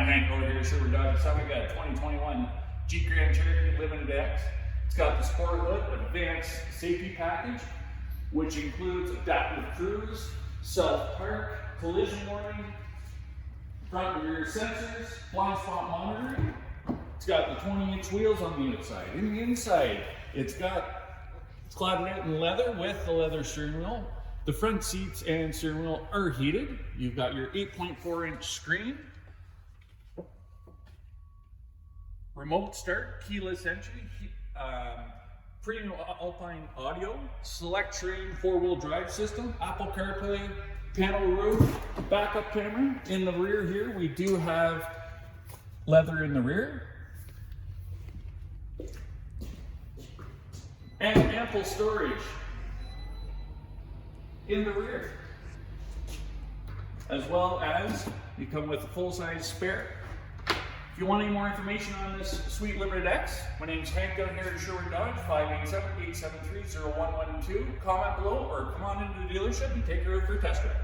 I'm Hank over here at Sherwood Dodge. So we got a 2021 Jeep Grand Cherokee Limited X. It's got the sport hood, advanced safety package, which includes adaptive cruise, self-park, collision warning, front and rear sensors, blind spot monitoring. It's got the 20-inch wheels on the outside. In the inside, it's clad out in leather with the leather steering wheel. The front seats and steering wheel are heated. You've got your 8.4-inch screen, remote start, keyless entry, premium Alpine audio, select terrain 4-wheel drive system, Apple CarPlay, panel roof, backup camera. In the rear here, we do have leather in the rear, and ample storage in the rear, as well as you come with a full-size spare. If you want any more information on this sweet Limited X, my name is Hank down here at Sherwood Dodge, 587-873-0112. Comment below or come on into the dealership and take her out for a test drive.